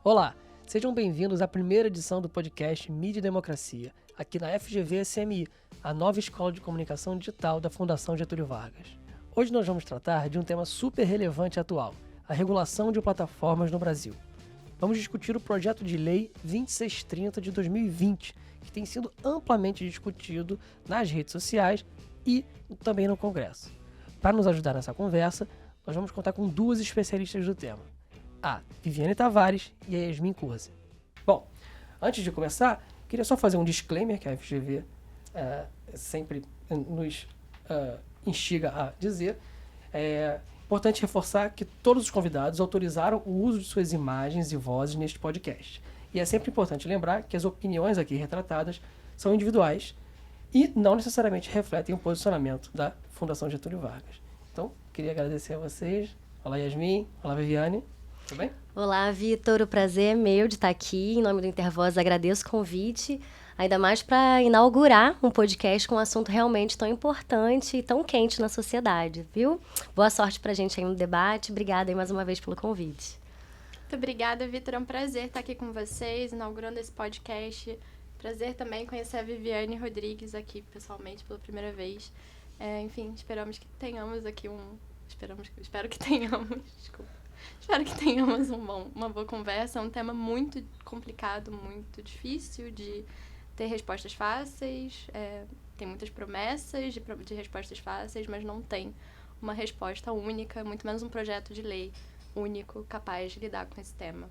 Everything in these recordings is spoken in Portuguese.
Olá, sejam bem-vindos à primeira edição do podcast Mídia e Democracia, aqui na FGV-SMI, a nova escola de comunicação digital da Fundação Getúlio Vargas. Hoje nós vamos tratar de um tema super relevante e atual, a regulação de plataformas no Brasil. Vamos discutir o projeto de lei 2630 de 2020, que tem sido amplamente discutido nas redes sociais e também no Congresso. Para nos ajudar nessa conversa, nós vamos contar com duas especialistas do tema, a Viviane Tavares e a Yasmin Curzi. Bom, antes de começar, queria só fazer um disclaimer que a FGV sempre nos instiga a dizer. É importante reforçar que todos os convidados autorizaram o uso de suas imagens e vozes neste podcast. E é sempre importante lembrar que as opiniões aqui retratadas são individuais e não necessariamente refletem o posicionamento da Fundação Getúlio Vargas. Então, queria agradecer a vocês. Olá, Yasmin. Olá, Viviane. Tudo bem? Olá, Vitor. O prazer é meu de estar aqui. Em nome do Intervoz, agradeço o convite, ainda mais para inaugurar um podcast com um assunto realmente tão importante e tão quente na sociedade, viu? Boa sorte para a gente aí no debate. Obrigada aí mais uma vez pelo convite. Muito obrigada, Vitor. É um prazer estar aqui com vocês, inaugurando esse podcast. Prazer também conhecer a Viviane Rodrigues aqui pessoalmente pela primeira vez. Enfim, esperamos que tenhamos aqui Espero que tenhamos uma boa conversa. É um tema muito complicado, muito difícil de ter respostas fáceis. Tem muitas promessas de respostas fáceis, mas não tem uma resposta única, muito menos um projeto de lei único capaz de lidar com esse tema.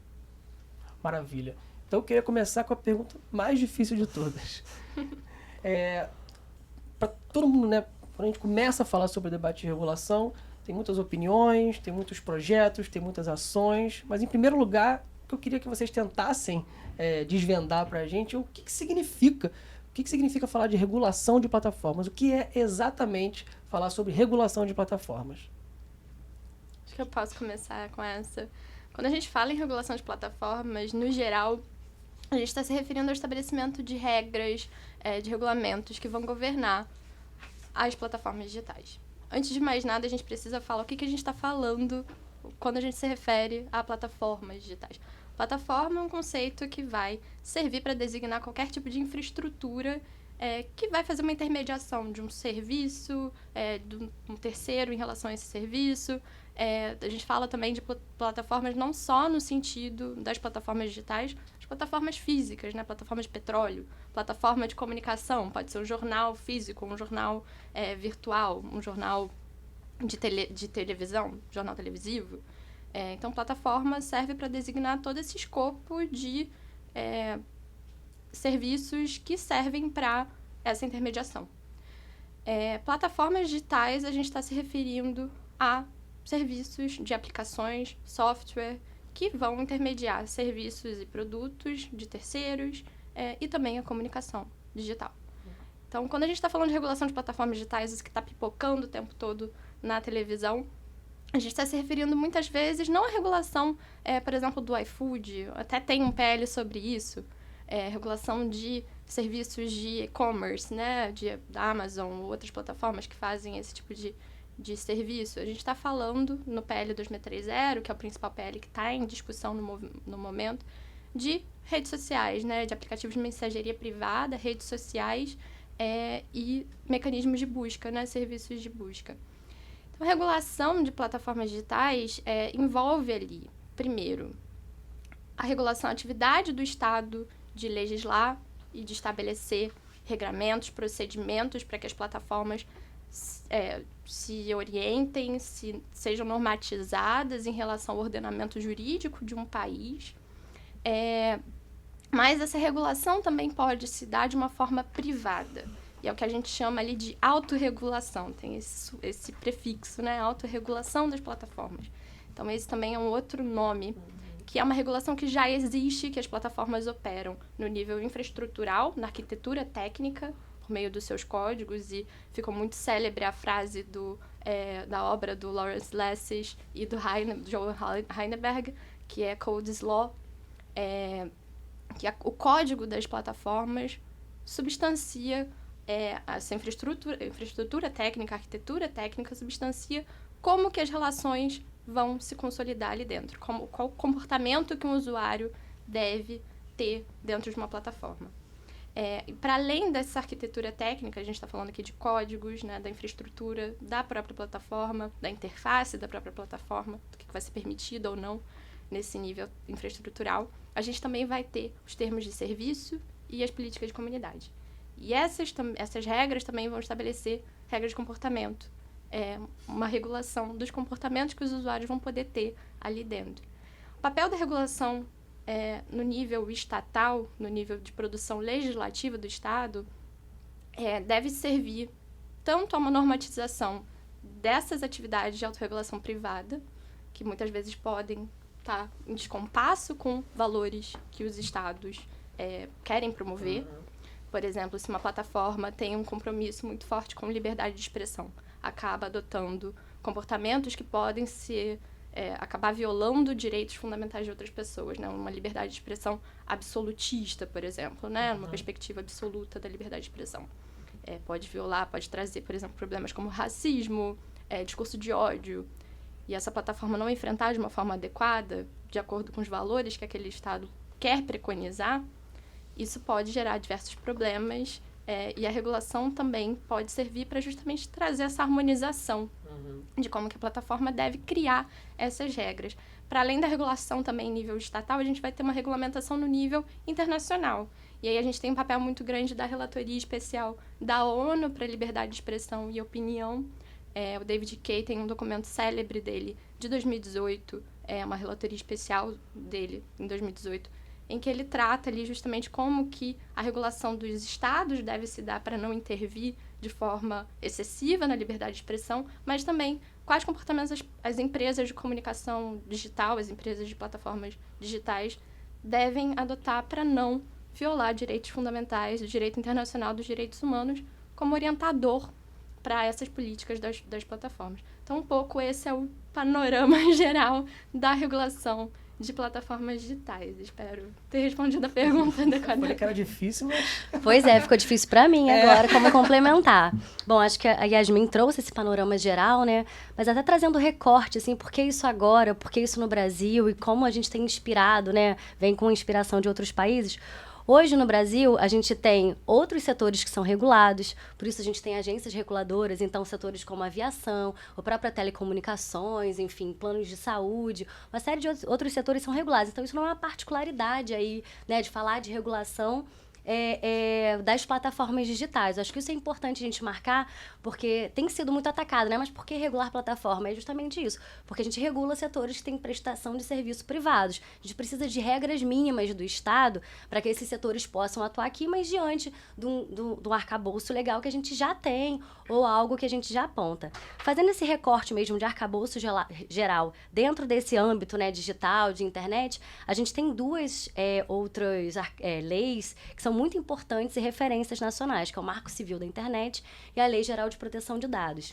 Maravilha. Então eu queria começar com a pergunta mais difícil de todas. Para todo mundo, né? Quando a gente começa a falar sobre o debate de regulação, tem muitas opiniões, tem muitos projetos, tem muitas ações, mas em primeiro lugar, eu queria que vocês tentassem desvendar para a gente o que significa falar de regulação de plataformas, o que é exatamente falar sobre regulação de plataformas. Acho que eu posso começar com essa. Quando a gente fala em regulação de plataformas, no geral, a gente está se referindo ao estabelecimento de regras, de regulamentos que vão governar as plataformas digitais. Antes de mais nada, a gente precisa falar o que a gente está falando quando a gente se refere a plataformas digitais. Plataforma é um conceito que vai servir para designar qualquer tipo de infraestrutura que vai fazer uma intermediação de um serviço, de um terceiro em relação a esse serviço. A gente fala também de plataformas não só no sentido das plataformas digitais, as plataformas físicas, né? Plataformas de petróleo, plataforma de comunicação, pode ser um jornal físico, um jornal virtual, um jornal de televisão, jornal televisivo. Então, plataforma serve para designar todo esse escopo de serviços que servem para essa intermediação. Plataformas digitais, a gente está se referindo a serviços de aplicações, software, que vão intermediar serviços e produtos de terceiros e também a comunicação digital. Então, quando a gente está falando de regulação de plataformas digitais, isso que está pipocando o tempo todo na televisão, a gente está se referindo muitas vezes não à regulação, por exemplo, do iFood, até tem um PL sobre isso, regulação de serviços de e-commerce, né, da Amazon ou outras plataformas que fazem esse tipo de serviço. A gente está falando no PL 2630, que é o principal PL que está em discussão no momento, de redes sociais, né, de aplicativos de mensageria privada, redes sociais e mecanismos de busca, né, serviços de busca. Então, a regulação de plataformas digitais envolve ali, primeiro, a regulação da atividade do Estado de legislar e de estabelecer regramentos, procedimentos para que as plataformas se orientem, sejam normatizadas em relação ao ordenamento jurídico de um país. Mas essa regulação também pode se dar de uma forma privada. E é o que a gente chama ali de autorregulação. Tem esse prefixo, né? Autorregulação das plataformas. Então, esse também é um outro nome, que é uma regulação que já existe, que as plataformas operam no nível infraestrutural, na arquitetura técnica, por meio dos seus códigos, e ficou muito célebre a frase da obra do Lawrence Lessig e do Joel Heineberg, que é Code's Law, que o código das plataformas substancia essa infraestrutura técnica, a arquitetura técnica substancia como que as relações vão se consolidar ali dentro. Qual comportamento que um usuário deve ter dentro de uma plataforma. Para além dessa arquitetura técnica, a gente está falando aqui de códigos, né, da infraestrutura da própria plataforma, da interface da própria plataforma, do que vai ser permitido ou não nesse nível infraestrutural, a gente também vai ter os termos de serviço e as políticas de comunidade. E essas regras também vão estabelecer regras de comportamento, uma regulação dos comportamentos que os usuários vão poder ter ali dentro. O papel da regulação no nível estatal, no nível de produção legislativa do Estado, deve servir tanto a uma normatização dessas atividades de autorregulação privada, que muitas vezes podem estar em descompasso com valores que os Estados querem promover. Por exemplo, se uma plataforma tem um compromisso muito forte com liberdade de expressão, acaba adotando comportamentos que podem acabar violando direitos fundamentais de outras pessoas, né? Uma liberdade de expressão absolutista, por exemplo, né? Uma perspectiva absoluta da liberdade de expressão. Pode violar, pode trazer, por exemplo, problemas como racismo, discurso de ódio. E essa plataforma não enfrentar de uma forma adequada, de acordo com os valores que aquele Estado quer preconizar, isso pode gerar diversos problemas. E a regulação também pode servir para justamente trazer essa harmonização de como que a plataforma deve criar essas regras. Para além da regulação também em nível estatal, a gente vai ter uma regulamentação no nível internacional. E aí a gente tem um papel muito grande da Relatoria Especial da ONU para a Liberdade de Expressão e Opinião. O David Kaye tem um documento célebre dele de 2018, uma relatoria especial dele em 2018, em que ele trata ali justamente como que a regulação dos estados deve se dar para não intervir de forma excessiva na liberdade de expressão, mas também quais comportamentos as empresas de comunicação digital, as empresas de plataformas digitais devem adotar para não violar direitos fundamentais, o direito internacional dos direitos humanos, como orientador para essas políticas das plataformas. Então, um pouco esse é o panorama geral da regulação de plataformas digitais. Espero ter respondido a pergunta adequadamente. Falei que era difícil, mas... Pois ficou difícil para mim agora, como complementar. Bom, acho que a Yasmin trouxe esse panorama geral, né? Mas até trazendo recorte, assim, por que isso agora, por que isso no Brasil e como a gente tem inspirado, né? Vem com inspiração de outros países. Hoje, no Brasil, a gente tem outros setores que são regulados, por isso a gente tem agências reguladoras, então setores como aviação, a própria telecomunicações, enfim, planos de saúde, uma série de outros setores são regulados. Então, isso não é uma particularidade aí, né, de falar de regulação das plataformas digitais. Eu acho que isso é importante a gente marcar, porque tem sido muito atacado, né? Mas por que regular plataforma? É justamente isso. Porque a gente regula setores que têm prestação de serviços privados. A gente precisa de regras mínimas do Estado para que esses setores possam atuar aqui, mas diante do arcabouço legal que a gente já tem ou algo que a gente já aponta. Fazendo esse recorte mesmo de arcabouço geral dentro desse âmbito, né, digital, de internet, a gente tem duas outras leis que são muito importantes e referências nacionais, que é o Marco Civil da Internet e a Lei Geral de Proteção de Dados.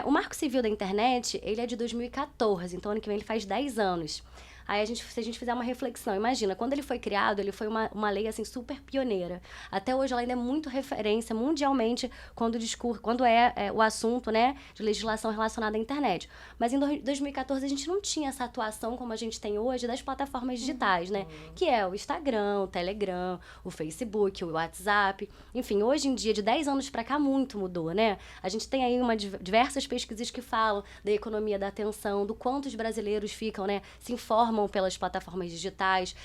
O Marco Civil da Internet, ele é de 2014, então ano que vem ele faz 10 anos. Aí, se a gente fizer uma reflexão, imagina, quando ele foi criado, ele foi uma lei, assim, super pioneira. Até hoje, ela ainda é muito referência mundialmente quando o assunto, né, de legislação relacionada à internet. Mas em 2014, a gente não tinha essa atuação como a gente tem hoje das plataformas digitais, né? Que é o Instagram, o Telegram, o Facebook, o WhatsApp. Enfim, hoje em dia, de 10 anos para cá, muito mudou, né? A gente tem aí diversas pesquisas que falam da economia da atenção, do quanto os brasileiros ficam, né, se informam pelas plataformas digitais,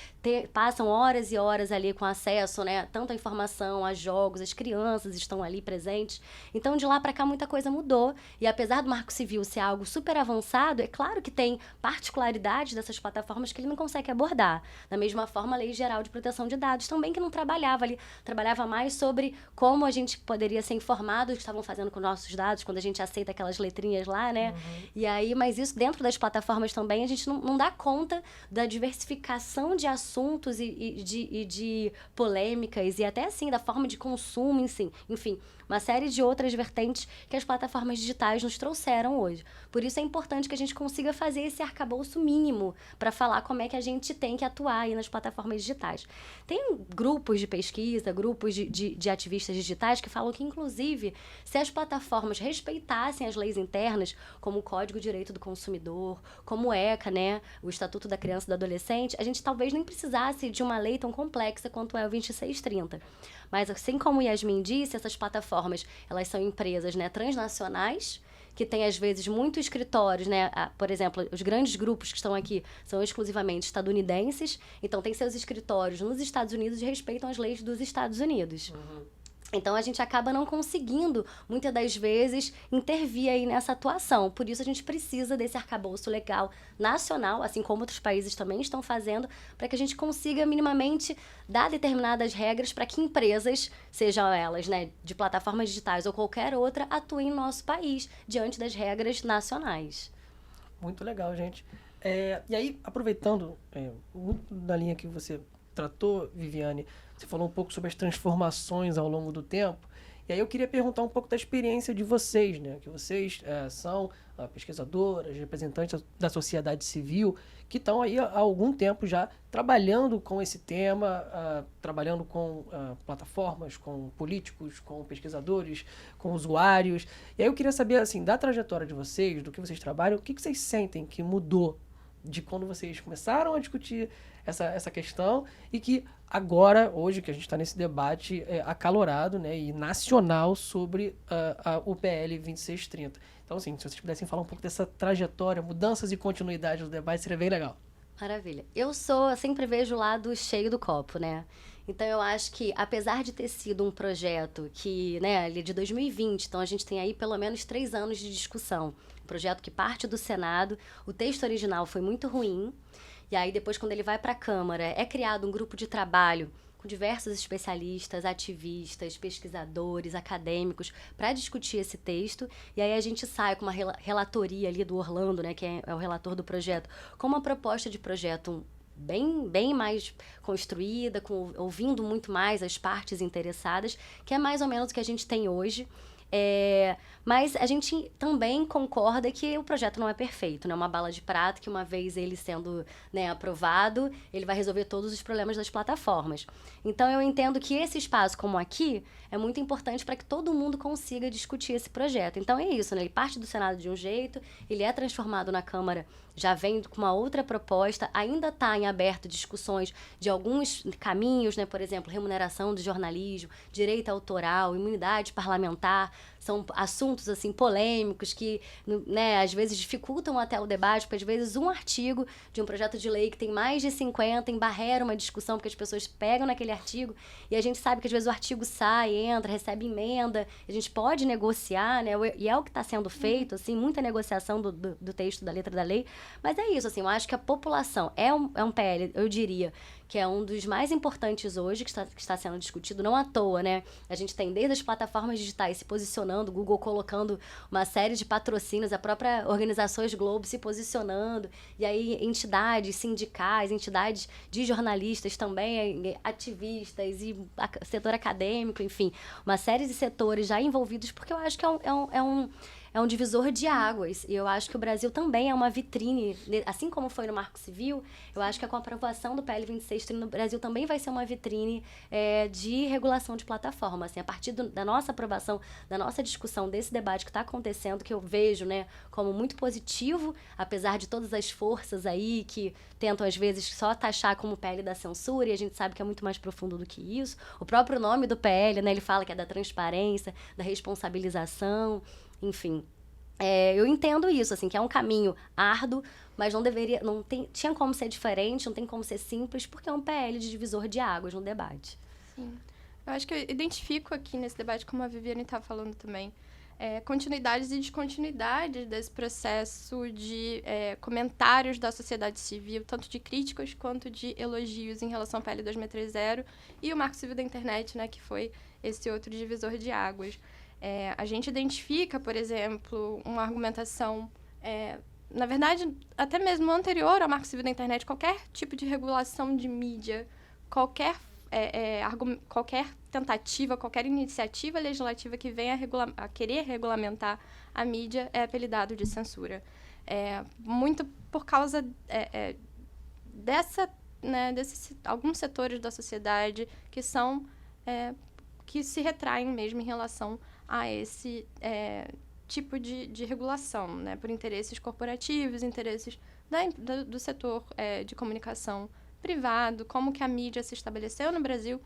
passam horas e horas ali com acesso, né, tanto à informação, a jogos, as crianças estão ali presentes. Então, de lá para cá, muita coisa mudou. E apesar do Marco Civil ser algo super avançado, é claro que tem particularidades dessas plataformas que ele não consegue abordar. Da mesma forma, a Lei Geral de Proteção de Dados também, que não trabalhava ali, trabalhava mais sobre como a gente poderia ser informado do que estavam fazendo com nossos dados, quando a gente aceita aquelas letrinhas lá, né? E aí, mas isso dentro das plataformas também, a gente não dá conta conta da diversificação de assuntos e de polêmicas e até, assim, da forma de consumo, enfim, uma série de outras vertentes que as plataformas digitais nos trouxeram hoje. Por isso é importante que a gente consiga fazer esse arcabouço mínimo para falar como é que a gente tem que atuar aí nas plataformas digitais. Tem grupos de pesquisa, grupos de ativistas digitais que falam que, inclusive, se as plataformas respeitassem as leis internas, como o Código de Direito do Consumidor, como o ECA, né, o Estatuto da Criança e do Adolescente, a gente talvez nem precisasse de uma lei tão complexa quanto é o 2630. Mas, assim como o Yasmin disse, essas plataformas, elas são empresas, né, transnacionais, que têm, às vezes, muitos escritórios, né? Por exemplo, os grandes grupos que estão aqui são exclusivamente estadunidenses, então tem seus escritórios nos Estados Unidos e respeitam as leis dos Estados Unidos. Então, a gente acaba não conseguindo, muitas das vezes, intervir aí nessa atuação. Por isso, a gente precisa desse arcabouço legal nacional, assim como outros países também estão fazendo, para que a gente consiga minimamente dar determinadas regras para que empresas, sejam elas, né, de plataformas digitais ou qualquer outra, atuem no nosso país, diante das regras nacionais. Muito legal, gente. E aí, aproveitando muito da linha que você tratou, Viviane, você falou um pouco sobre as transformações ao longo do tempo. E aí eu queria perguntar um pouco da experiência de vocês, né? Que vocês são pesquisadoras, representantes da sociedade civil, que estão aí há algum tempo já trabalhando com esse tema, trabalhando com plataformas, com políticos, com pesquisadores, com usuários. E aí eu queria saber, assim, da trajetória de vocês, do que vocês trabalham, o que vocês sentem que mudou de quando vocês começaram a discutir essa questão e que agora, hoje, que a gente está nesse debate acalorado, né, e nacional sobre o PL 2630. Então, assim, se vocês pudessem falar um pouco dessa trajetória, mudanças e continuidade do debate, seria bem legal. Maravilha. Eu sempre vejo o lado cheio do copo, né? Então, eu acho que, apesar de ter sido um projeto que, né, ele é de 2020, então a gente tem aí pelo menos 3 anos de discussão. Um projeto que parte do Senado, o texto original foi muito ruim, e aí depois, quando ele vai para a Câmara, é criado um grupo de trabalho com diversos especialistas, ativistas, pesquisadores, acadêmicos, para discutir esse texto. E aí a gente sai com uma relatoria ali do Orlando, né, que é o relator do projeto, com uma proposta de projeto bem mais construída, ouvindo muito mais as partes interessadas, que é mais ou menos o que a gente tem hoje. Mas a gente também concorda que o projeto não é perfeito, né? Uma bala de prata que, uma vez ele sendo, né, aprovado, ele vai resolver todos os problemas das plataformas. Então, eu entendo que esse espaço, como aqui, é muito importante para que todo mundo consiga discutir esse projeto. Então, é isso, né? Ele parte do Senado de um jeito, ele é transformado na Câmara, já vem com uma outra proposta, ainda está em aberto discussões de alguns caminhos, né? Por exemplo, remuneração do jornalismo, direito autoral, imunidade parlamentar, são assuntos, assim, polêmicos que, né, às vezes dificultam até o debate, porque às vezes um artigo de um projeto de lei que tem mais de 50 embarrera uma discussão, porque as pessoas pegam naquele artigo e a gente sabe que às vezes o artigo sai, entra, recebe emenda, a gente pode negociar, né, e é o que está sendo feito, assim, muita negociação do texto, da letra da lei, mas é isso, assim, eu acho que a população é um PL, eu diria, que é um dos mais importantes hoje, que está sendo discutido, não à toa, né? A gente tem desde as plataformas digitais se posicionando, o Google colocando uma série de patrocínios, a própria Organizações Globo se posicionando, e aí entidades sindicais, entidades de jornalistas também, ativistas e setor acadêmico, enfim, uma série de setores já envolvidos, porque eu acho que é um divisor de águas. E eu acho que o Brasil também é uma vitrine, assim como foi no Marco Civil, eu acho que com a aprovação do PL 2630 no Brasil também vai ser uma vitrine de regulação de plataforma. Assim, a partir da nossa aprovação, da nossa discussão, desse debate que está acontecendo, que eu vejo, né, como muito positivo, apesar de todas as forças aí que tentam, às vezes, só taxar como PL da censura, e a gente sabe que é muito mais profundo do que isso. O próprio nome do PL, né, ele fala que é da transparência, da responsabilização, enfim, eu entendo isso, assim, que é um caminho árduo, mas tinha como ser diferente, não tem como ser simples, porque é um PL de divisor de águas no debate. Sim. Eu acho que eu identifico aqui nesse debate, como a Viviane está falando também, continuidades e descontinuidades desse processo de comentários da sociedade civil, tanto de críticas quanto de elogios em relação ao PL 2630 e o Marco Civil da Internet, né, que foi esse outro divisor de águas. A gente identifica, por exemplo, uma argumentação na verdade, até mesmo anterior ao Marco Civil da Internet, qualquer tipo de regulação de mídia, qualquer tentativa, qualquer iniciativa legislativa que venha a querer regulamentar a mídia é apelidado de censura. Muito por causa desses alguns setores da sociedade que são que se retraem mesmo em relação a esse tipo de regulação, né, por interesses corporativos, interesses do setor de comunicação privado, como que a mídia se estabeleceu no Brasil,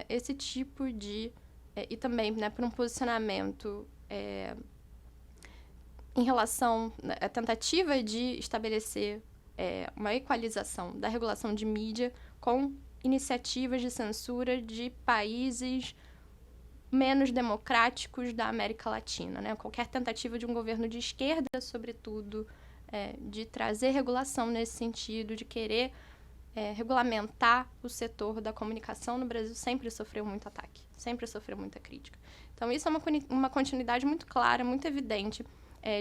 esse tipo de... e também, né, por um posicionamento em relação à tentativa de estabelecer uma equalização da regulação de mídia com iniciativas de censura de países menos democráticos da América Latina, né? Qualquer tentativa de um governo de esquerda, sobretudo, de trazer regulação nesse sentido, de querer regulamentar o setor da comunicação no Brasil, sempre sofreu muito ataque, sempre sofreu muita crítica. Então, isso é uma continuidade muito clara, muito evidente,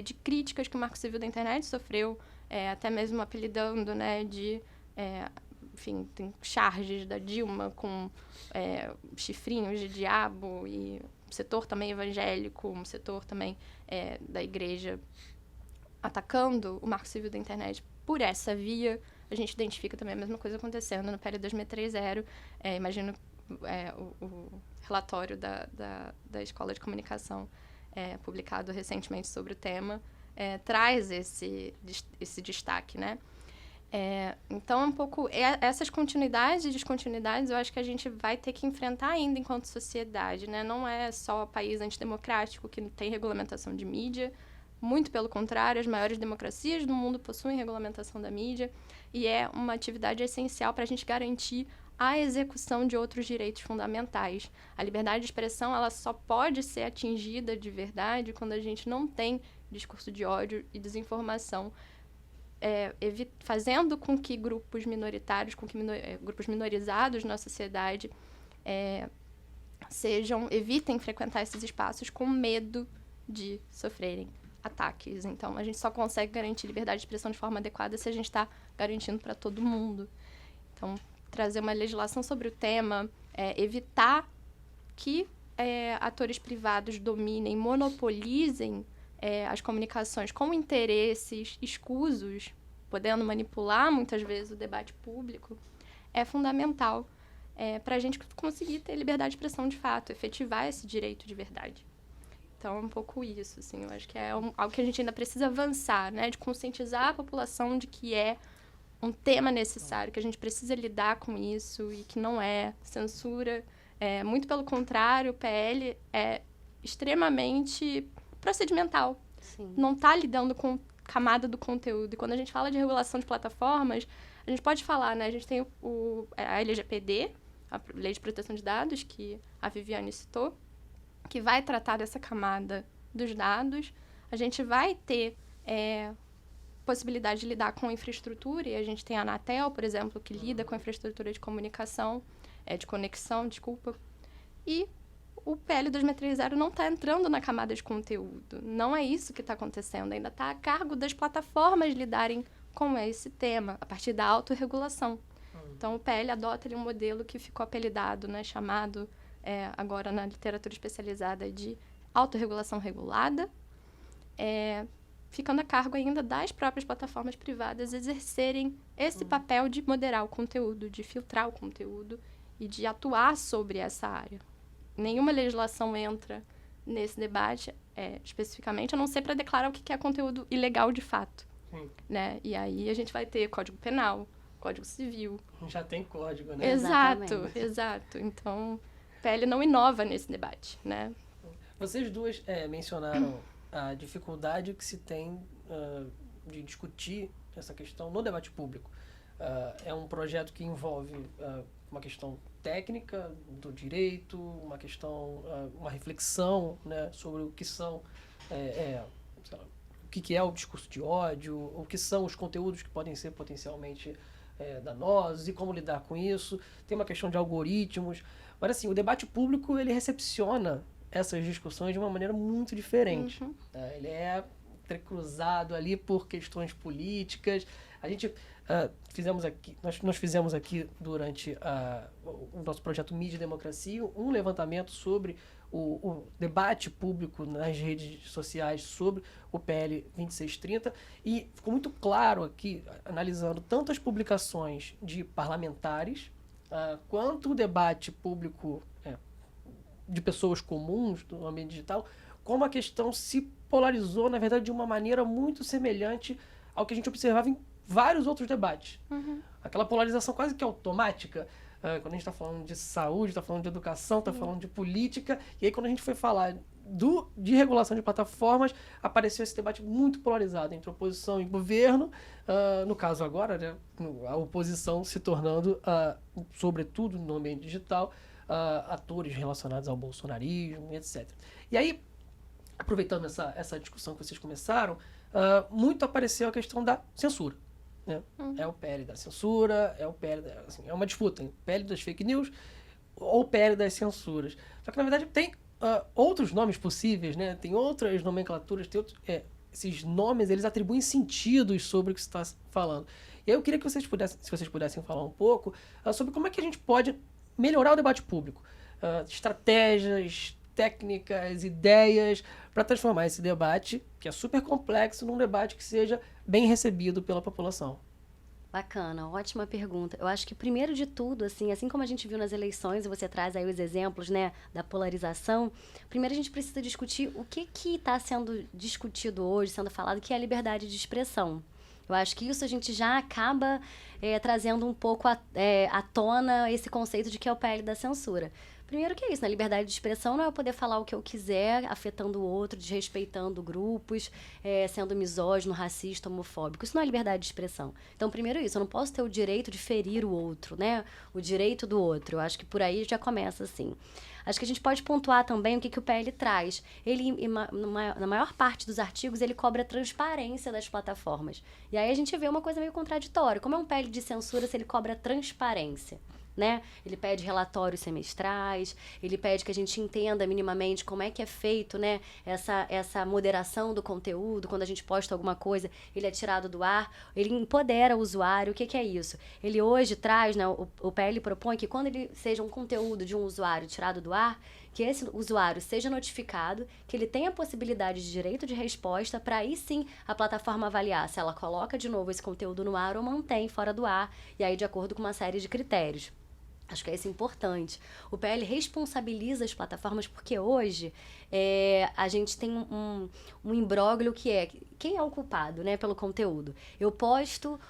de críticas que o Marco Civil da Internet sofreu, até mesmo apelidando, né, de... enfim, tem charges da Dilma com chifrinhos de diabo, e um setor também evangélico, um setor também da igreja atacando o Marco Civil da Internet por essa via. A gente identifica também a mesma coisa acontecendo no PL 2630. Imagino o relatório da Escola de Comunicação publicado recentemente sobre o tema, traz esse destaque, né? Então, um pouco essas continuidades e descontinuidades, eu acho que a gente vai ter que enfrentar ainda enquanto sociedade, né? Não é só país antidemocrático que tem regulamentação de mídia, muito pelo contrário, as maiores democracias do mundo possuem regulamentação da mídia, e é uma atividade essencial para a gente garantir a execução de outros direitos fundamentais. A liberdade de expressão, ela só pode ser atingida de verdade quando a gente não tem discurso de ódio e desinformação, fazendo com que grupos minoritários, grupos minorizados na sociedade evitem frequentar esses espaços com medo de sofrerem ataques. Então, a gente só consegue garantir liberdade de expressão de forma adequada se a gente está garantindo para todo mundo. Então, trazer uma legislação sobre o tema, evitar que atores privados dominem, monopolizem as comunicações com interesses escusos, podendo manipular muitas vezes o debate público, é fundamental para a gente conseguir ter liberdade de expressão de fato, efetivar esse direito de verdade. Então, é um pouco isso, assim, eu acho que é algo que a gente ainda precisa avançar, né, de conscientizar a população de que é um tema necessário, que a gente precisa lidar com isso e que não é censura. Muito pelo contrário, o PL é extremamente procedimental. Sim. Não está lidando com camada do conteúdo. E quando a gente fala de regulação de plataformas, a gente pode falar, né? A gente tem a LGPD, a Lei de Proteção de Dados, que a Viviane citou, que vai tratar dessa camada dos dados. A gente vai ter possibilidade de lidar com infraestrutura, e a gente tem a Anatel, por exemplo, que lida com a infraestrutura de comunicação, de conexão, desculpa. E o PL 2630 não está entrando na camada de conteúdo. Não é isso que está acontecendo. Ainda está a cargo das plataformas lidarem com esse tema, a partir da autorregulação. Então, o PL adota um modelo que ficou apelidado, né, chamado, agora na literatura especializada, de autorregulação regulada, ficando a cargo ainda das próprias plataformas privadas exercerem esse papel de moderar o conteúdo, de filtrar o conteúdo e de atuar sobre essa área. Nenhuma legislação entra nesse debate, especificamente, a não ser para declarar o que é conteúdo ilegal de fato. Sim. Né? E aí a gente vai ter Código Penal, Código Civil. Já tem código, né? Exato. Então, o PL não inova nesse debate, né? Vocês duas mencionaram a dificuldade que se tem de discutir essa questão no debate público. É um projeto que envolve uma questão técnica do direito, uma questão, uma reflexão, né, sobre o que são, sei lá, o que é o discurso de ódio, o que são os conteúdos que podem ser potencialmente danosos e como lidar com isso. Tem uma questão de algoritmos. Mas, assim, o debate público, ele recepciona essas discussões de uma maneira muito diferente. Uhum. Ele é entrecruzado ali por questões políticas. A gente nós fizemos aqui durante o nosso projeto Mídia e Democracia um levantamento sobre o debate público nas redes sociais sobre o PL 2630 e ficou muito claro aqui, analisando tanto as publicações de parlamentares quanto o debate público de pessoas comuns do ambiente digital, como a questão se polarizou, na verdade, de uma maneira muito semelhante ao que a gente observava em vários outros debates. Aquela polarização quase que automática, quando a gente está falando de saúde, está falando de educação, está falando de política, e aí quando a gente foi falar de regulação de plataformas, apareceu esse debate muito polarizado entre oposição e governo, no caso agora, né, a oposição se tornando, sobretudo no ambiente digital, atores relacionados ao bolsonarismo, etc. E aí, aproveitando essa discussão que vocês começaram, muito apareceu a questão da censura. Né? É o PL da censura, é uma disputa entre o PL das fake news ou o PL das censuras. Só que, na verdade, tem outros nomes possíveis, né? Tem outras nomenclaturas, esses nomes, eles atribuem sentidos sobre o que você está falando. E aí eu queria que se vocês pudessem falar um pouco sobre como é que a gente pode melhorar o debate público. Estratégias, técnicas, ideias para transformar esse debate, que é super complexo, num debate que seja bem recebido pela população. Bacana, ótima pergunta. Eu acho que, primeiro de tudo, assim como a gente viu nas eleições, e você traz aí os exemplos, né, da polarização, primeiro a gente precisa discutir o que está sendo discutido hoje, sendo falado, que é a liberdade de expressão. Eu acho que isso a gente já acaba trazendo um pouco à tona esse conceito de que é o PL da censura. Primeiro que é isso, né? Liberdade de expressão não é eu poder falar o que eu quiser, afetando o outro, desrespeitando grupos, sendo misógino, racista, homofóbico. Isso não é liberdade de expressão. Então, primeiro isso, eu não posso ter o direito de ferir o outro, né? O direito do outro. Eu acho que por aí já começa assim. Acho que a gente pode pontuar também o que o PL traz. Ele, na maior parte dos artigos, ele cobra a transparência das plataformas. E aí a gente vê uma coisa meio contraditória. Como é um PL de censura se ele cobra a transparência? Né? Ele pede relatórios semestrais, ele pede que a gente entenda minimamente como é que é feito, né, essa moderação do conteúdo, quando a gente posta alguma coisa, ele é tirado do ar, ele empodera o usuário. O que é isso? Ele hoje traz, né, o PL propõe que quando ele seja um conteúdo de um usuário tirado do ar, que esse usuário seja notificado, que ele tenha a possibilidade de direito de resposta, para aí sim a plataforma avaliar se ela coloca de novo esse conteúdo no ar ou mantém fora do ar, e aí de acordo com uma série de critérios. Acho que é isso importante. O PL responsabiliza as plataformas porque hoje a gente tem um imbróglio que é quem é o culpado, né, pelo conteúdo. Eu posto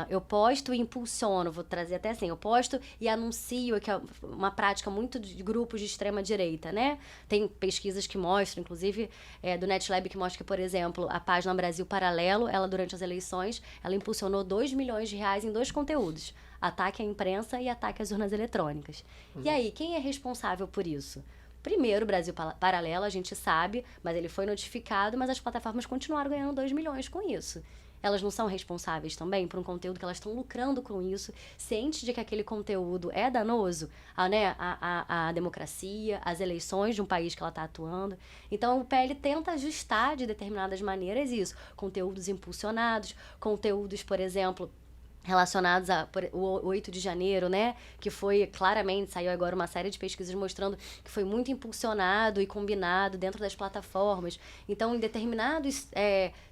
eu posto e impulsiono, vou trazer até assim, eu posto e anuncio, que é uma prática muito de grupos de extrema direita, né? Tem pesquisas que mostram, inclusive do NetLab, que mostra que, por exemplo, a página Brasil Paralelo, ela durante as eleições, ela impulsionou R$2 milhões em 2 conteúdos. Ataque à imprensa e ataque às urnas eletrônicas. E aí, quem é responsável por isso? Primeiro, o Brasil Paralelo, a gente sabe, mas ele foi notificado, mas as plataformas continuaram ganhando 2 milhões com isso. Elas não são responsáveis também por um conteúdo que elas estão lucrando com isso, cientes de que aquele conteúdo é danoso à democracia, às eleições de um país que ela está atuando. Então, o PL tenta ajustar de determinadas maneiras isso. Conteúdos impulsionados, conteúdos, por exemplo, relacionados ao 8 de janeiro, né? Que foi, claramente, saiu agora uma série de pesquisas mostrando que foi muito impulsionado e combinado dentro das plataformas. Então, em determinadas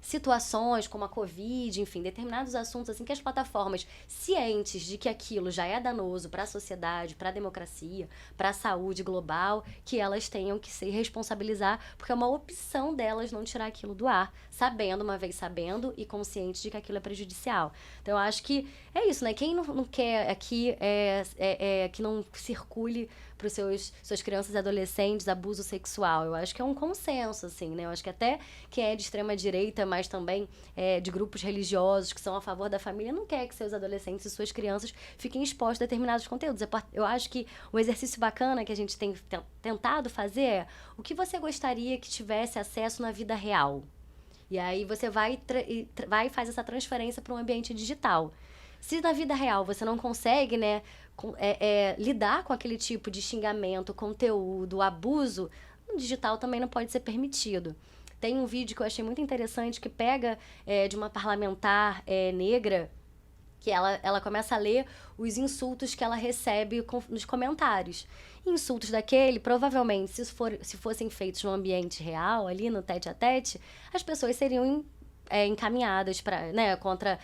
situações, como a Covid, enfim, determinados assuntos, assim, que as plataformas, cientes de que aquilo já é danoso para a sociedade, para a democracia, para a saúde global, que elas tenham que se responsabilizar, porque é uma opção delas não tirar aquilo do ar, uma vez sabendo e consciente de que aquilo é prejudicial. Então, eu acho que é isso, né? Quem não quer aqui que não circule para os suas crianças e adolescentes abuso sexual. Eu acho que é um consenso, assim, né? Eu acho que até quem é de extrema direita, mas também de grupos religiosos que são a favor da família, não quer que seus adolescentes e suas crianças fiquem expostos a determinados conteúdos. Eu acho que um exercício bacana que a gente tem tentado fazer é o que você gostaria que tivesse acesso na vida real. E aí você vai e faz essa transferência para um ambiente digital. Se na vida real você não consegue, né, lidar com aquele tipo de xingamento, conteúdo, abuso, no digital também não pode ser permitido. Tem um vídeo que eu achei muito interessante que pega de uma parlamentar negra, que ela começa a ler os insultos que ela recebe nos comentários. Insultos daquele, provavelmente, se fossem feitos no ambiente real, ali no tete-a-tete, as pessoas seriam encaminhadas contra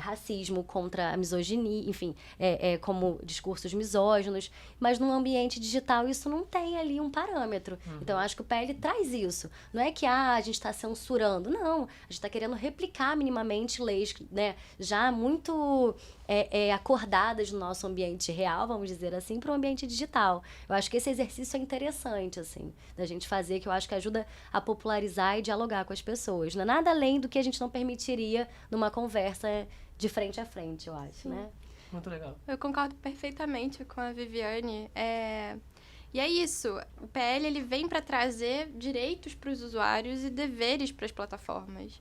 racismo, contra a misoginia, enfim, como discursos misóginos, mas no ambiente digital isso não tem ali um parâmetro. Então, eu acho que o PL traz isso. Não é que a gente está censurando, não. A gente está querendo replicar minimamente leis, né, já muito acordadas no nosso ambiente real, vamos dizer assim, para o ambiente digital. Eu acho que esse exercício é interessante, assim, da gente fazer, que eu acho que ajuda a popularizar e dialogar com as pessoas. Não é nada além do que a gente não permitiria numa conversa de frente a frente, eu acho, né? Muito legal. Eu concordo perfeitamente com a Viviane. E é isso, o PL ele vem para trazer direitos para os usuários e deveres para as plataformas.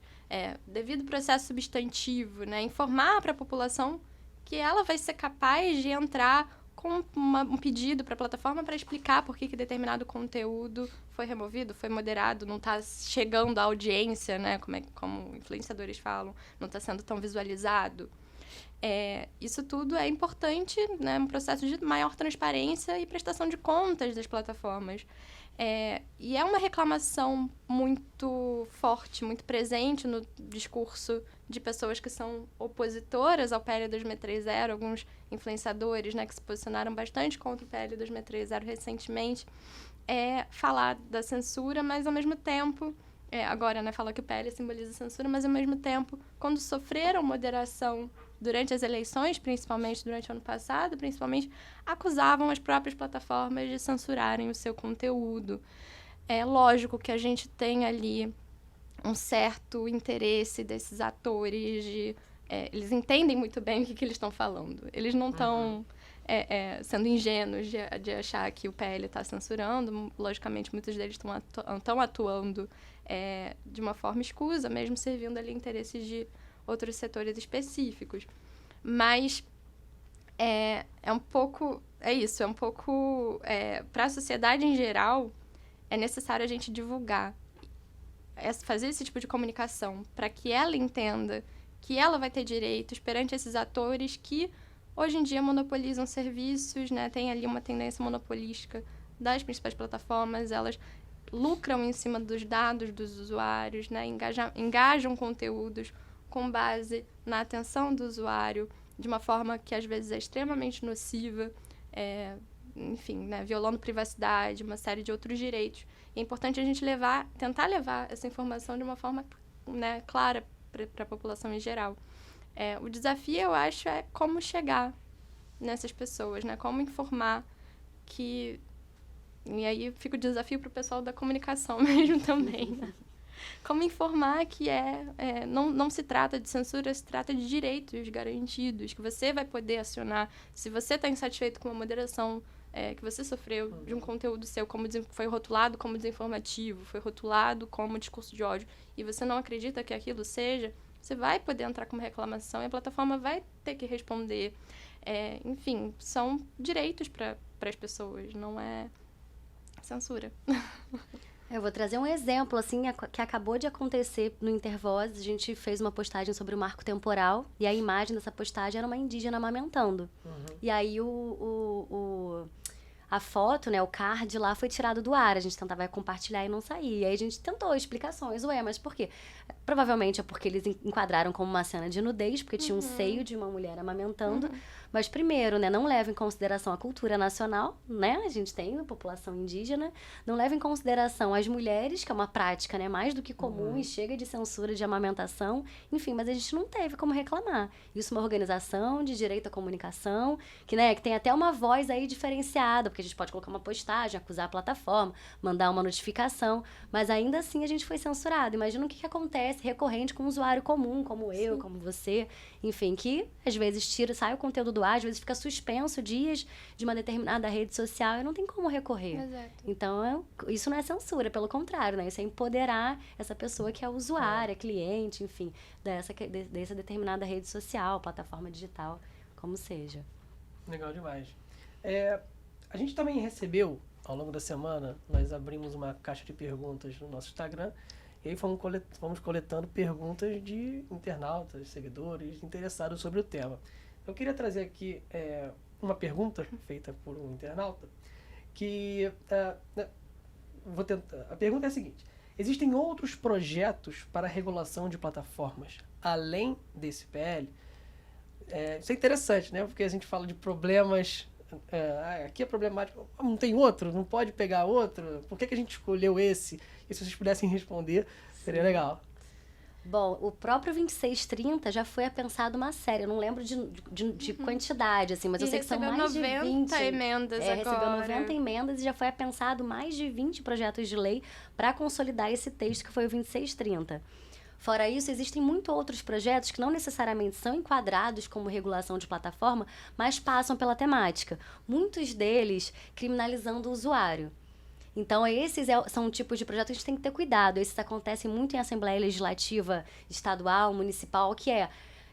Devido processo substantivo, né? Informar para a população que ela vai ser capaz de entrar com um pedido para a plataforma para explicar por que determinado conteúdo foi removido, foi moderado, não está chegando à audiência, né? Como influenciadores falam, não está sendo tão visualizado. Isso tudo é importante, né? Um processo de maior transparência e prestação de contas das plataformas. E é uma reclamação muito forte, muito presente no discurso de pessoas que são opositoras ao PL 2630, alguns influenciadores, né, que se posicionaram bastante contra o PL 2630 recentemente, falar da censura, mas ao mesmo tempo, agora, né, fala que o PL simboliza censura, mas ao mesmo tempo, quando sofreram moderação durante as eleições, principalmente durante o ano passado, acusavam as próprias plataformas de censurarem o seu conteúdo. É lógico que a gente tem ali um certo interesse desses atores eles entendem muito bem o que eles estão falando. Eles não estão sendo ingênuos de achar que o PL está censurando. Logicamente, muitos deles estão atuando de uma forma escusa, mesmo servindo ali interesses de outros setores específicos. Mas um pouco para a sociedade em geral, é necessário a gente divulgar, fazer esse tipo de comunicação para que ela entenda que ela vai ter direitos perante esses atores que hoje em dia monopolizam serviços, né? Tem ali uma tendência monopolística das principais plataformas, elas lucram em cima dos dados dos usuários, né? Engajam conteúdos com base na atenção do usuário, de uma forma que às vezes é extremamente nociva, enfim, né? Violando privacidade, uma série de outros direitos. E é importante a gente tentar levar essa informação de uma forma, né, clara para a população em geral. O desafio, eu acho, é como chegar nessas pessoas, né? Como informar que... E aí fica o desafio para o pessoal da comunicação mesmo também, né? Como informar que não se trata de censura, se trata de direitos garantidos, que você vai poder acionar. Se você está insatisfeito com uma moderação que você sofreu de um conteúdo seu, foi rotulado como desinformativo, foi rotulado como discurso de ódio, e você não acredita que aquilo seja, você vai poder entrar com uma reclamação e a plataforma vai ter que responder. Enfim, são direitos para as pessoas, não é censura. Eu vou trazer um exemplo, assim, que acabou de acontecer no Intervoz. A gente fez uma postagem sobre o marco temporal e a imagem dessa postagem era uma indígena amamentando. E aí a foto, né, o card lá foi tirado do ar. A gente tentava compartilhar e não saía. E aí a gente tentou explicações. Mas por quê? Provavelmente é porque eles enquadraram como uma cena de nudez, porque tinha um seio de uma mulher amamentando. Mas primeiro, né, não leva em consideração a cultura nacional, né? A gente tem a população indígena. Não leva em consideração as mulheres, que é uma prática, né, mais do que comum e chega de censura de amamentação. Enfim, mas a gente não teve como reclamar. Isso é uma organização de direito à comunicação, que tem até uma voz aí diferenciada, porque a gente pode colocar uma postagem, acusar a plataforma, mandar uma notificação, mas ainda assim a gente foi censurado. Imagina o que acontece recorrente com um usuário comum, como eu, como você, enfim, que às vezes sai o conteúdo do ar, às vezes fica suspenso dias de uma determinada rede social e não tem como recorrer. Exato. Então, isso não é censura, pelo contrário, né? Isso é empoderar essa pessoa que é usuária, cliente, enfim, dessa determinada rede social, plataforma digital, como seja. Legal demais. A gente também recebeu, ao longo da semana, nós abrimos uma caixa de perguntas no nosso Instagram E aí fomos coletando perguntas de internautas, seguidores, interessados sobre o tema. Eu queria trazer aqui uma pergunta feita por um internauta, que vou tentar. A pergunta é a seguinte: existem outros projetos para a regulação de plataformas além desse PL? Isso é interessante, né? Porque a gente fala de problemas. Aqui é problemático. Não tem outro? Não pode pegar outro? Por que a gente escolheu esse? E se vocês pudessem responder, seria legal. Bom, o próprio 2630 já foi pensado uma série. Eu não lembro de quantidade, assim, mas eu sei que são mais de 20. 90 emendas agora. Recebeu 90 emendas e já foi pensado mais de 20 projetos de lei para consolidar esse texto que foi o 2630. Fora isso, existem muitos outros projetos que não necessariamente são enquadrados como regulação de plataforma, mas passam pela temática. Muitos deles criminalizando o usuário. Então, esses são tipos de projetos que a gente tem que ter cuidado. Esses acontecem muito em Assembleia Legislativa Estadual, Municipal, que é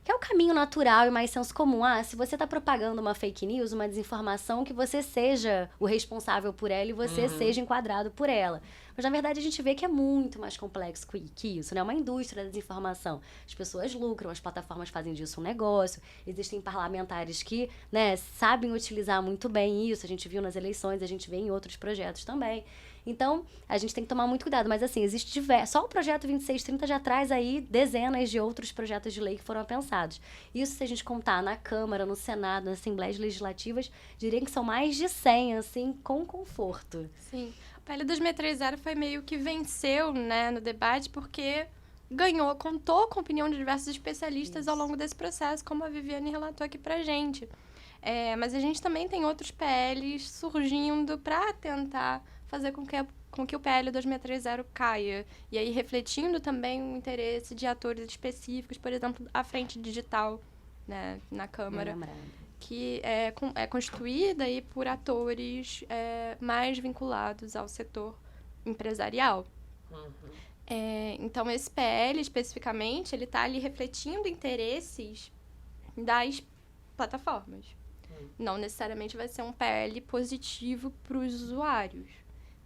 o caminho natural e mais senso comum. Se você está propagando uma fake news, uma desinformação, que você seja o responsável por ela e você seja enquadrado por ela. Mas, na verdade, a gente vê que é muito mais complexo que isso, né? É uma indústria da desinformação. As pessoas lucram, as plataformas fazem disso um negócio. Existem parlamentares que, né, sabem utilizar muito bem isso. A gente viu nas eleições, a gente vê em outros projetos também. Então, a gente tem que tomar muito cuidado. Mas, assim, existe só o projeto 2630 já traz aí dezenas de outros projetos de lei que foram pensados. Isso, se a gente contar na Câmara, no Senado, nas Assembleias Legislativas, diria que são mais de 100, assim, com conforto. Sim. O PL 2630 foi meio que venceu, né, no debate, porque contou com a opinião de diversos especialistas ao longo desse processo, como a Viviane relatou aqui pra gente. Mas a gente também tem outros PLs surgindo para tentar fazer com que o PL 2630 caia. E aí refletindo também o interesse de atores específicos, por exemplo, a Frente Digital, né, na Câmara, que é constituída aí por atores mais vinculados ao setor empresarial. Então, esse PL, especificamente, ele está ali refletindo interesses das plataformas. Não necessariamente vai ser um PL positivo para os usuários.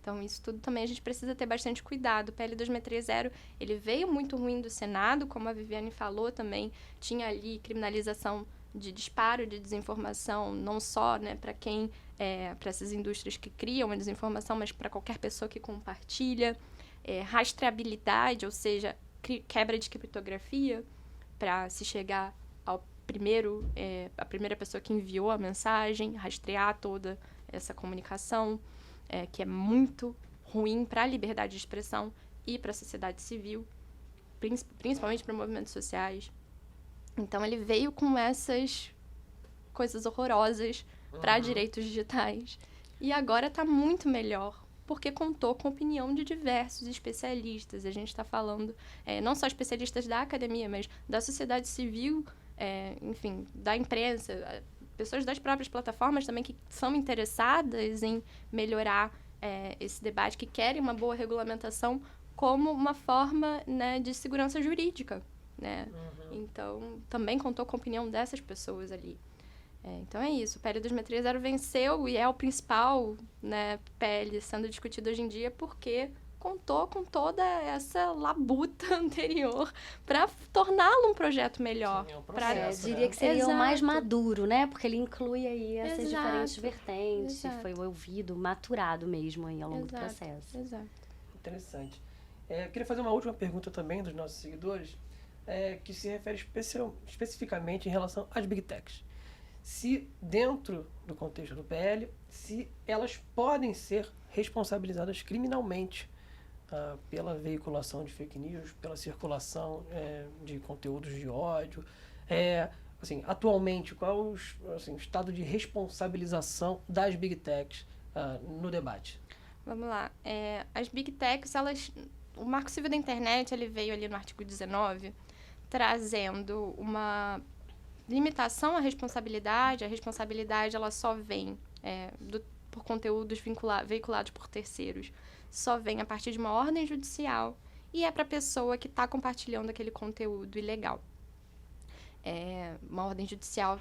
Então, isso tudo também a gente precisa ter bastante cuidado. O PL 2630, ele veio muito ruim do Senado, como a Viviane falou também, tinha ali criminalização de disparo de desinformação, não só, né, para para essas indústrias que criam a desinformação, mas para qualquer pessoa que compartilha. Rastreabilidade, ou seja, quebra de criptografia, para se chegar ao a primeira pessoa que enviou a mensagem, rastrear toda essa comunicação, que é muito ruim para a liberdade de expressão e para a sociedade civil, principalmente para movimentos sociais. Então, ele veio com essas coisas horrorosas para direitos digitais. E agora está muito melhor, porque contou com a opinião de diversos especialistas. A gente está falando não só especialistas da academia, mas da sociedade civil, enfim, da imprensa, pessoas das próprias plataformas também que são interessadas em melhorar esse debate, que querem uma boa regulamentação como uma forma, né, de segurança jurídica, né? Então, também contou com a opinião dessas pessoas ali. Então, é isso. O PL 2630 venceu e é o principal, né, PL sendo discutido hoje em dia porque contou com toda essa labuta anterior para torná-lo um projeto melhor. Sim, processo, diria que seria o mais Exato. maduro, né? Porque ele inclui aí essas Exato. diferentes vertentes. Exato. Foi ouvido, maturado mesmo aí ao longo do processo. Exato. Interessante. Eu queria fazer uma última pergunta também dos nossos seguidores, que se refere especificamente em relação às Big Techs. Se, dentro do contexto do PL, se elas podem ser responsabilizadas criminalmente pela veiculação de fake news, pela circulação de conteúdos de ódio. Assim, atualmente, qual é o estado de responsabilização das Big Techs no debate? Vamos lá. As Big Techs, o Marco Civil da Internet, ele veio ali no artigo 19, trazendo uma limitação à responsabilidade. A responsabilidade, ela só vem por conteúdos veiculados por terceiros. Só vem a partir de uma ordem judicial e é para a pessoa que está compartilhando aquele conteúdo ilegal. Uma ordem judicial...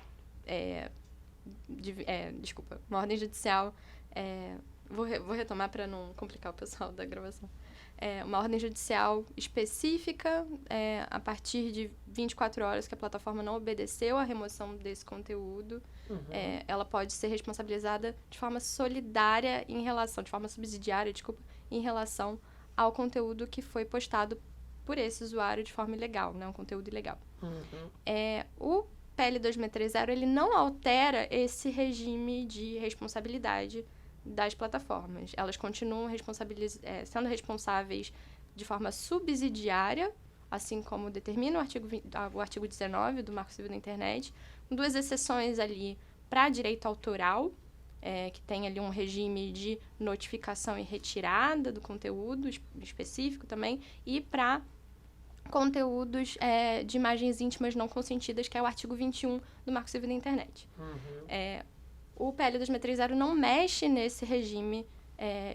Uma ordem judicial... Vou retomar para não complicar o pessoal da gravação. uma ordem judicial específica, a partir de 24 horas que a plataforma não obedeceu à remoção desse conteúdo, ela pode ser responsabilizada de forma solidária de forma subsidiária, em relação ao conteúdo que foi postado por esse usuário de forma ilegal, né? Um conteúdo ilegal. O PL 2630, ele não altera esse regime de responsabilidade das plataformas. Elas continuam sendo responsáveis de forma subsidiária, assim como determina o artigo 19 do Marco Civil da Internet, com 2 exceções ali para direito autoral, que tem ali um regime de notificação e retirada do conteúdo específico também, e para conteúdos de imagens íntimas não consentidas, que é o artigo 21 do Marco Civil da Internet. O PL 2630 não mexe nesse regime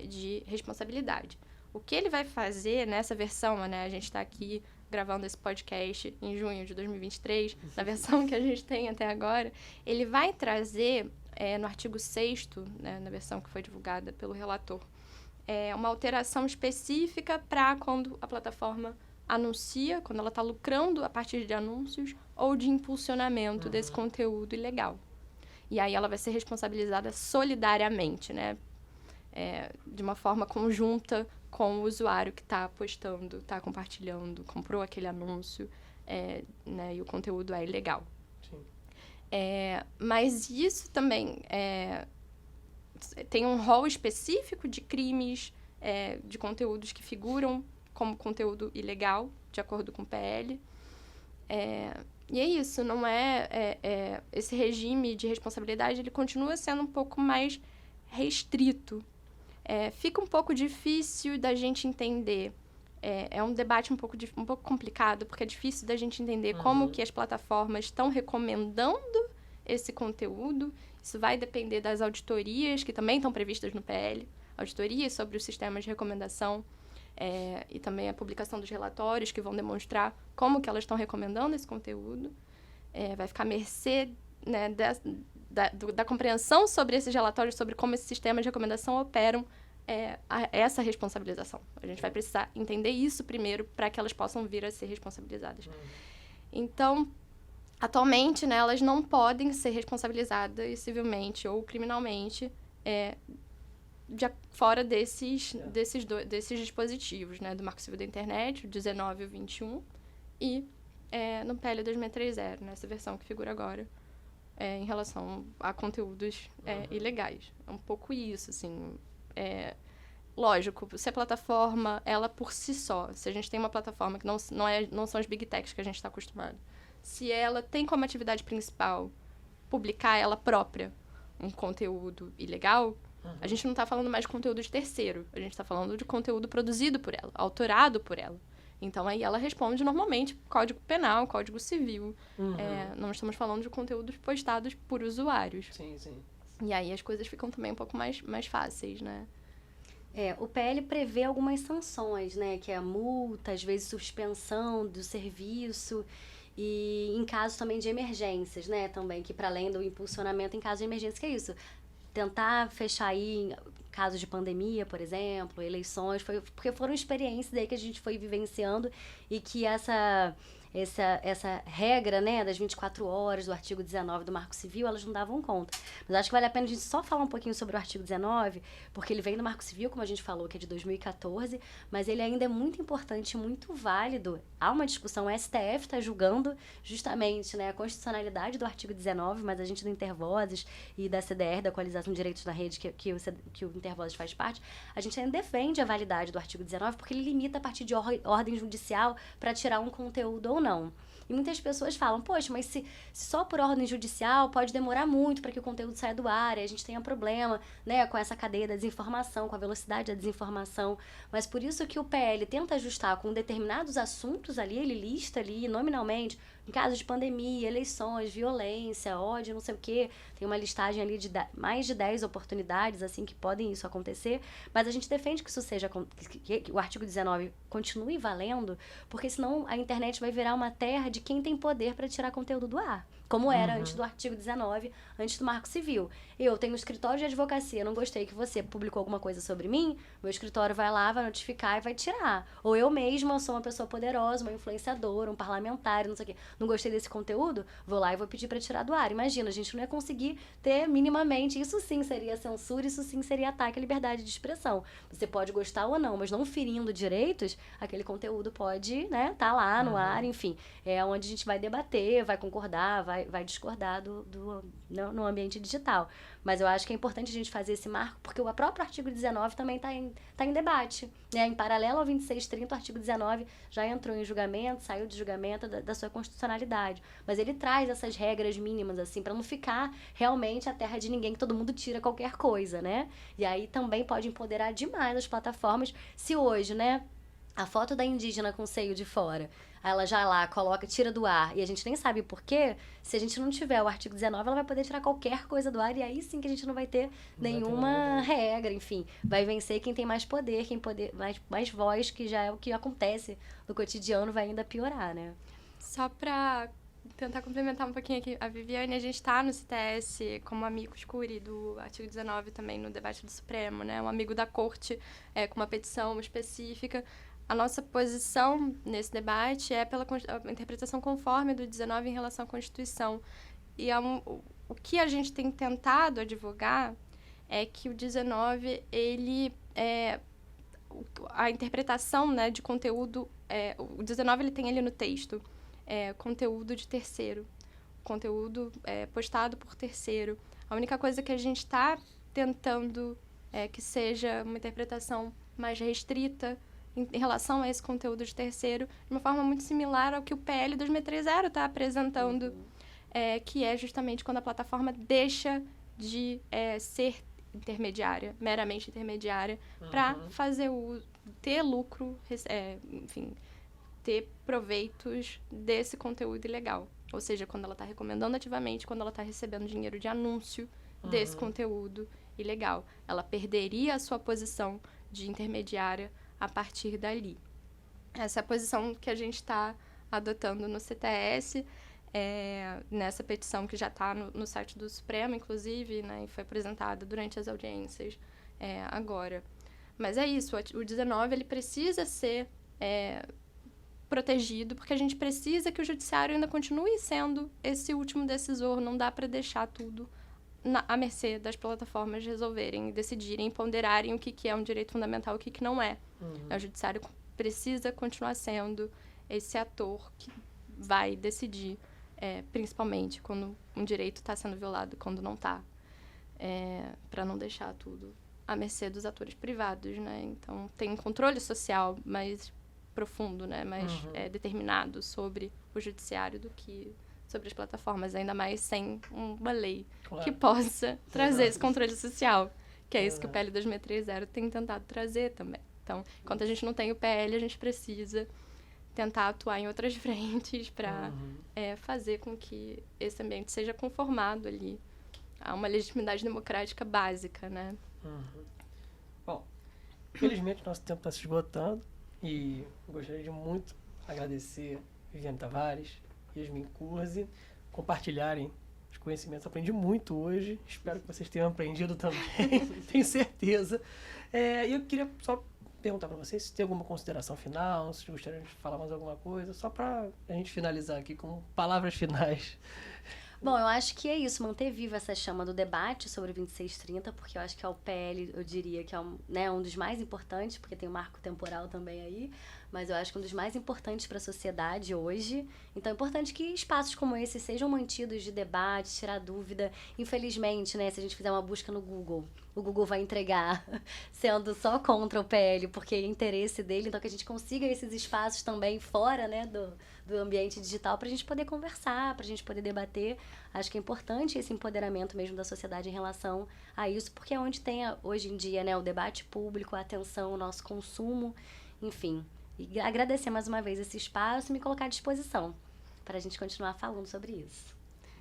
de responsabilidade. O que ele vai fazer nessa versão, né? A gente está aqui gravando esse podcast em junho de 2023, na versão que a gente tem até agora, ele vai trazer, no artigo 6º, né, na versão que foi divulgada pelo relator, uma alteração específica para quando a plataforma anuncia, quando ela está lucrando a partir de anúncios ou de impulsionamento desse conteúdo ilegal. E aí ela vai ser responsabilizada solidariamente, né? De uma forma conjunta com o usuário que está postando, está compartilhando, comprou aquele anúncio, né? E o conteúdo é ilegal. Sim. Mas isso também tem um rol específico de crimes, de conteúdos que figuram como conteúdo ilegal, de acordo com o PL. E é isso, não esse regime de responsabilidade, ele continua sendo um pouco mais restrito. Fica um pouco difícil da gente entender. É um debate um pouco complicado, porque é difícil da gente entender como que as plataformas estão recomendando esse conteúdo. Isso vai depender das auditorias, que também estão previstas no PL, auditorias sobre os sistemas de recomendação, e também a publicação dos relatórios que vão demonstrar como que elas estão recomendando esse conteúdo. Vai ficar à mercê, né, da compreensão sobre esses relatórios, sobre como esses sistemas de recomendação operam essa responsabilização. A gente vai precisar entender isso primeiro para que elas possam vir a ser responsabilizadas. Então, atualmente, né, elas não podem ser responsabilizadas civilmente ou criminalmente fora desses dispositivos, né, do Marco Civil da Internet, o 19 e o 21, e no PL 2630, nessa versão que figura agora, em relação a conteúdos ilegais. É um pouco isso, assim. Lógico, se a plataforma, ela por si só, se a gente tem uma plataforma que não são as big techs que a gente está acostumado, se ela tem como atividade principal publicar ela própria um conteúdo ilegal, a gente não está falando mais de conteúdo de terceiro, a gente está falando de conteúdo produzido por ela, autorado por ela. Então, aí ela responde normalmente Código Penal, Código Civil. Não estamos falando de conteúdos postados por usuários. Sim, sim. E aí as coisas ficam também um pouco mais fáceis, né? O PL prevê algumas sanções, né? Que é multa, às vezes suspensão do serviço, e em casos também de emergências, né? Também, que para além do impulsionamento em caso de emergência, que é isso? Tentar fechar aí casos de pandemia, por exemplo, eleições, porque foram experiências aí que a gente foi vivenciando e que essa regra, né, das 24 horas do artigo 19 do Marco Civil, elas não davam conta. Mas acho que vale a pena a gente só falar um pouquinho sobre o artigo 19, porque ele vem do Marco Civil, como a gente falou, que é de 2014, mas ele ainda é muito importante, muito válido. Há uma discussão, o STF está julgando justamente, né, a constitucionalidade do artigo 19, mas a gente do Intervozes e da CDR, da Coalização de Direitos na Rede, que o Intervozes faz parte, a gente ainda defende a validade do artigo 19, porque ele limita a partir de ordem judicial para tirar um conteúdo ou não. E muitas pessoas falam, poxa, mas se só por ordem judicial pode demorar muito para que o conteúdo saia do ar, e a gente tenha problema, né, com essa cadeia da desinformação, com a velocidade da desinformação. Mas por isso que o PL tenta ajustar com determinados assuntos ali, ele lista ali nominalmente, em caso de pandemia, eleições, violência, ódio, não sei o quê. Tem uma listagem ali de mais de 10 oportunidades, assim, que podem isso acontecer. Mas a gente defende que isso seja, que o artigo 19 continue valendo, porque senão a internet vai virar uma terra de quem tem poder para tirar conteúdo do ar. como era antes do artigo 19, antes do Marco Civil. Eu tenho um escritório de advocacia, não gostei que você publicou alguma coisa sobre mim, meu escritório vai lá, vai notificar e vai tirar. Ou eu mesma sou uma pessoa poderosa, uma influenciadora, um parlamentar, não sei o quê. Não gostei desse conteúdo? Vou lá e vou pedir para tirar do ar. Imagina, a gente não ia conseguir ter minimamente, isso sim seria censura, isso sim seria ataque à liberdade de expressão. Você pode gostar ou não, mas não ferindo direitos, aquele conteúdo pode, né, tá lá no ar, enfim. É onde a gente vai debater, vai concordar, vai discordar no ambiente digital. Mas eu acho que é importante a gente fazer esse marco, porque o próprio artigo 19 também está em debate. Né? Em paralelo ao 2630, o artigo 19 já entrou em julgamento, saiu de julgamento da sua constitucionalidade. Mas ele traz essas regras mínimas, assim, para não ficar realmente a terra de ninguém, que todo mundo tira qualquer coisa, né? E aí também pode empoderar demais as plataformas. Se hoje, né, a foto da indígena com o seio de fora, ela já lá coloca, tira do ar, e a gente nem sabe por quê, se a gente não tiver o artigo 19, ela vai poder tirar qualquer coisa do ar, e aí sim que a gente não vai ter nenhuma regra, enfim. Vai vencer quem tem mais poder, mais voz, que já é o que acontece no cotidiano, vai ainda piorar, né? Só para tentar complementar um pouquinho aqui, a Viviane, a gente está no CTS como amigo escure do artigo 19 também no debate do Supremo, né? Um amigo da corte com uma petição específica. A nossa posição nesse debate é pela interpretação conforme do 19 em relação à Constituição. E o que a gente tem tentado advogar é que o 19, a interpretação, né, de conteúdo, o 19 ele tem ali no texto, conteúdo de terceiro, conteúdo postado por terceiro. A única coisa que a gente está tentando é que seja uma interpretação mais restrita em relação a esse conteúdo de terceiro, de uma forma muito similar ao que o PL 2630 está apresentando, que é justamente quando a plataforma deixa de ser intermediária, meramente intermediária, para fazer ter lucro, enfim, ter proveitos desse conteúdo ilegal. Ou seja, quando ela está recomendando ativamente, quando ela está recebendo dinheiro de anúncio desse conteúdo ilegal. Ela perderia a sua posição de intermediária a partir dali. Essa é a posição que a gente está adotando no CTS, nessa petição que já está no site do Supremo, inclusive, né, e foi apresentada durante as audiências agora. Mas é isso, o 19 ele precisa ser protegido, porque a gente precisa que o judiciário ainda continue sendo esse último decisor, não dá para deixar tudo à mercê das plataformas resolverem, decidirem, ponderarem o que é um direito fundamental e o que não é. O judiciário precisa continuar sendo esse ator que vai decidir, principalmente quando um direito está sendo violado, quando não está, para não deixar tudo à mercê dos atores privados, né? Então, tem um controle social mais profundo, né? Mais determinado sobre o judiciário do que sobre as plataformas, ainda mais sem uma lei que possa trazer esse controle social, que é isso que o PL 2630 tem tentado trazer também. Então, enquanto a gente não tem o PL, a gente precisa tentar atuar em outras frentes para fazer com que esse ambiente seja conformado ali a uma legitimidade democrática básica, né? Bom, infelizmente nosso tempo está se esgotando e gostaria de muito agradecer Viviane Tavares, Yasmin Curzi, compartilharem os conhecimentos. Aprendi muito hoje, espero que vocês tenham aprendido também, tenho certeza. E eu queria só perguntar para vocês se tem alguma consideração final, se gostariam de falar mais alguma coisa, só para a gente finalizar aqui com palavras finais. Bom, eu acho que é isso, manter viva essa chama do debate sobre o 2630, porque eu acho que é o PL, eu diria que é um dos mais importantes, porque tem o marco temporal também aí, mas eu acho que um dos mais importantes para a sociedade hoje. Então é importante que espaços como esse sejam mantidos de debate, tirar dúvida. Infelizmente, né, se a gente fizer uma busca no Google, o Google vai entregar sendo só contra o PL, porque é interesse dele, então que a gente consiga esses espaços também fora, né, do ambiente digital para a gente poder conversar, para a gente poder debater. Acho que é importante esse empoderamento mesmo da sociedade em relação a isso, porque é onde tem hoje em dia, né, o debate público, a atenção, o nosso consumo, enfim. E agradecer mais uma vez esse espaço e me colocar à disposição para a gente continuar falando sobre isso.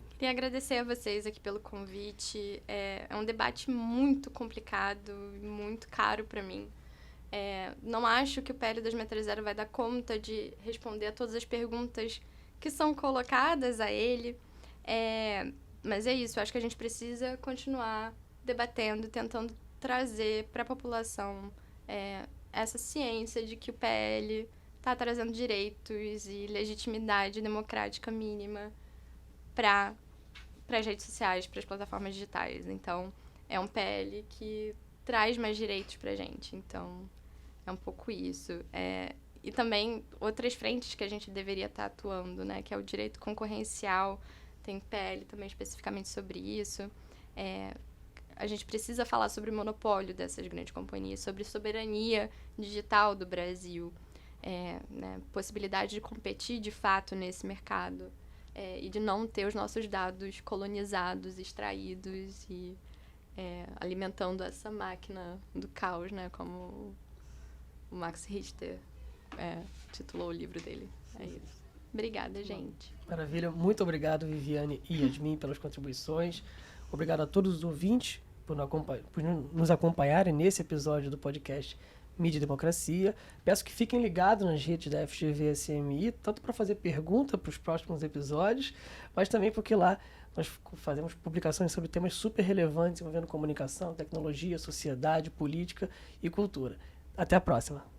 Queria agradecer a vocês aqui pelo convite. É um debate muito complicado e muito caro para mim. Não acho que o PL 2630 vai dar conta de responder a todas as perguntas que são colocadas a ele. Mas é isso, eu acho que a gente precisa continuar debatendo, tentando trazer para a população essa ciência de que o PL está trazendo direitos e legitimidade democrática mínima para as redes sociais, para as plataformas digitais. Então, é um PL que traz mais direitos para a gente. Então, é um pouco isso. E também outras frentes que a gente deveria estar atuando, né? Que é o direito concorrencial. Tem PL também especificamente sobre isso. A gente precisa falar sobre o monopólio dessas grandes companhias, sobre soberania digital do Brasil, né? Possibilidade de competir de fato nesse mercado e de não ter os nossos dados colonizados, extraídos e alimentando essa máquina do caos, né? Como o Max Richter titulou o livro dele. É isso. Obrigada, gente. Maravilha. Muito obrigado, Viviane e Yasmin, pelas contribuições. Obrigado a todos os ouvintes por nos acompanharem nesse episódio do podcast Mídia e Democracia. Peço que fiquem ligados nas redes da FGV-SMI, tanto para fazer pergunta para os próximos episódios, mas também porque lá nós fazemos publicações sobre temas super relevantes envolvendo comunicação, tecnologia, sociedade, política e cultura. Até a próxima!